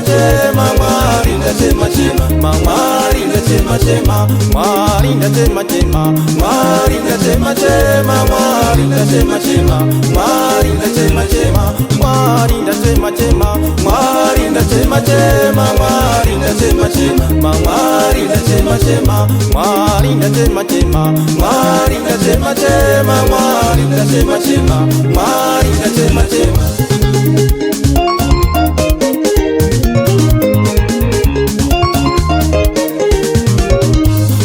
ndachema chema, Mwari ndachema chema, Mwari ndachema chema, Mwari ndachema chema, Mwari ndachema chema, Mwari ndachema chema, Mwari ndachema chema, Mwari ndachema chema, Mwari ndachema chema, Mwari ndachema chema, Mwari ndachema chema, Mwari ndachema chema, Mwari ndachema chema, Mwari ndachema chema, Mwari ndachema chema.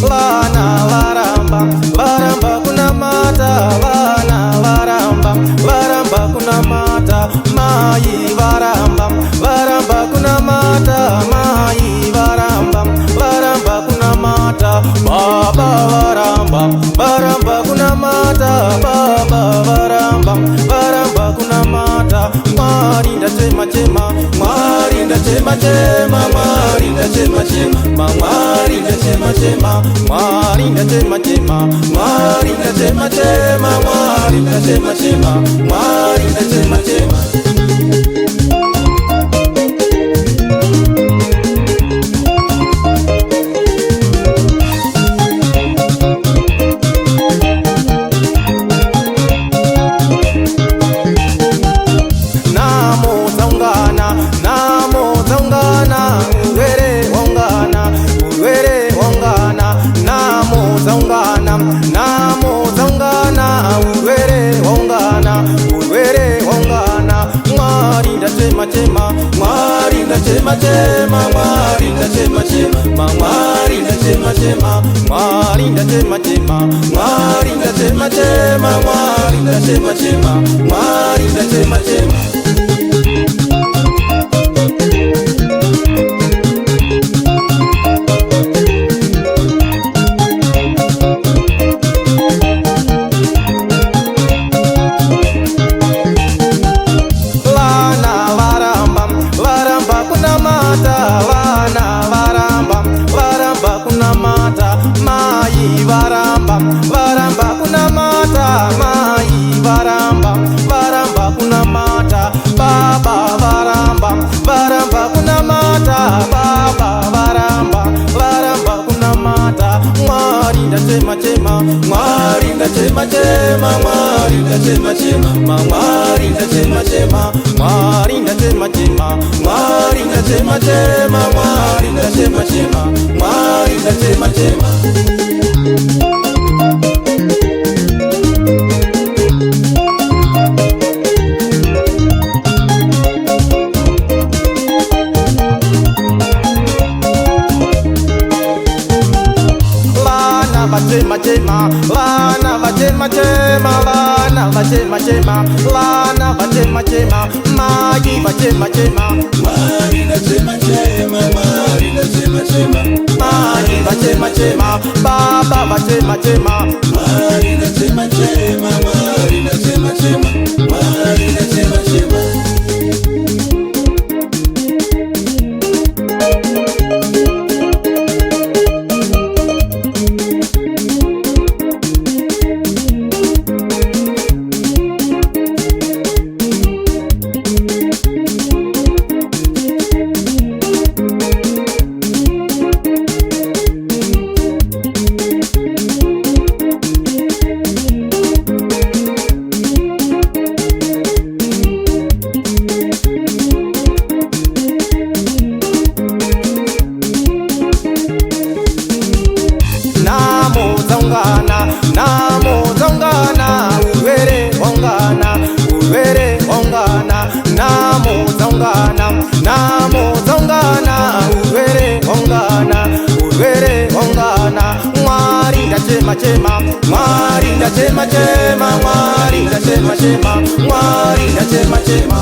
Vana varamba, varamba kuna mata, vana varamba, varamba kuna mata, mai varamba, varamba kuna mata, mai varamba, varamba kuna mata, baba varamba, varamba kuna mata, baba varamba, varamba kuna mata, Mwari ndachema chema, Mwari ndachema chema, Mwari ndachema chema, Mwari ndachema chema, Mwari ndachema chema, Mwari ndachema chema, Mwari ndachema chema, Mwari ndachema chema. Mwari ndachema chema, Mwari ndachema chema, Mwari ndachema chema, Mwari ndachema chema, Mwari ndachema chema, Mwari ndachema chema, Mwari ndachema chema. Varamba, varamba kuna mata, mai varamba, varamba kuna mata, baba varamba, varamba kuna mata, baba varamba, varamba kuna mata, Mwari ndachema chema, Mwari ndachema chema, Mwari ndachema chema, Mwari ndachema chema, Mwari ndachema chema, Mwari ndachema chema, Mwari ndachema chema, Mwari ndachema chema. Vachema chema, vana vachema chema, vana vachema chema, vana vachema chema, mai vachema chema, Mwari ndachema chema, Mwari ndachema chema, mai vachema chema, baba vachema chema, Mwari ndachema chema, Mwari ndachema chema, Mwari ndachema chema. Namo zongana, urwere ongana, urwere ongana, namo zongana, namo zongana, urwere ongana, urwere ongana, Mwari ndachema chema, Mwari ndachema chema, Mwari ndachema chema, Mwari ndachema chema.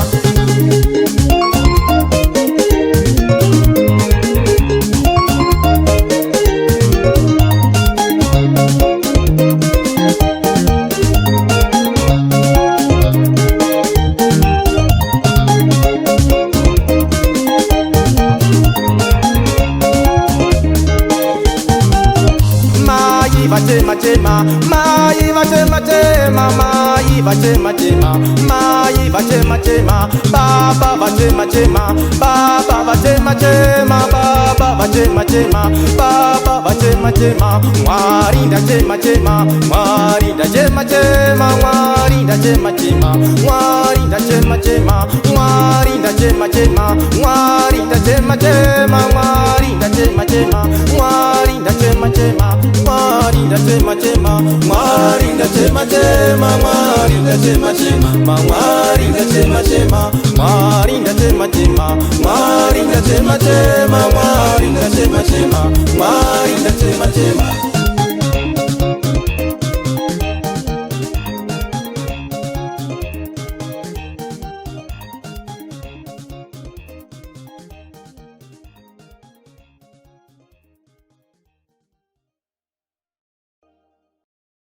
Vachema chema, mai vachema chema, mai vachema chema, mai vachema chema, baba vachema chema, baba vachema chema, baba vachema chema, baba vachema chema, Mwari ndachema chema, Mwari ndachema chema, Mwari ndachema chema, Mwari ndachema chema, Mwari ndachema chema, Mwari ndachema chema, Mwari ndachema chema, Mwari ndachema chema, Mwari ndachema chema, Mwari ndachema chema, Mwari ndachema chema, Mwari ndachema chema, Mwari ndachema chema, Mwari ndachema chema, Mwari ndachema chema, Mwari ndachema chema.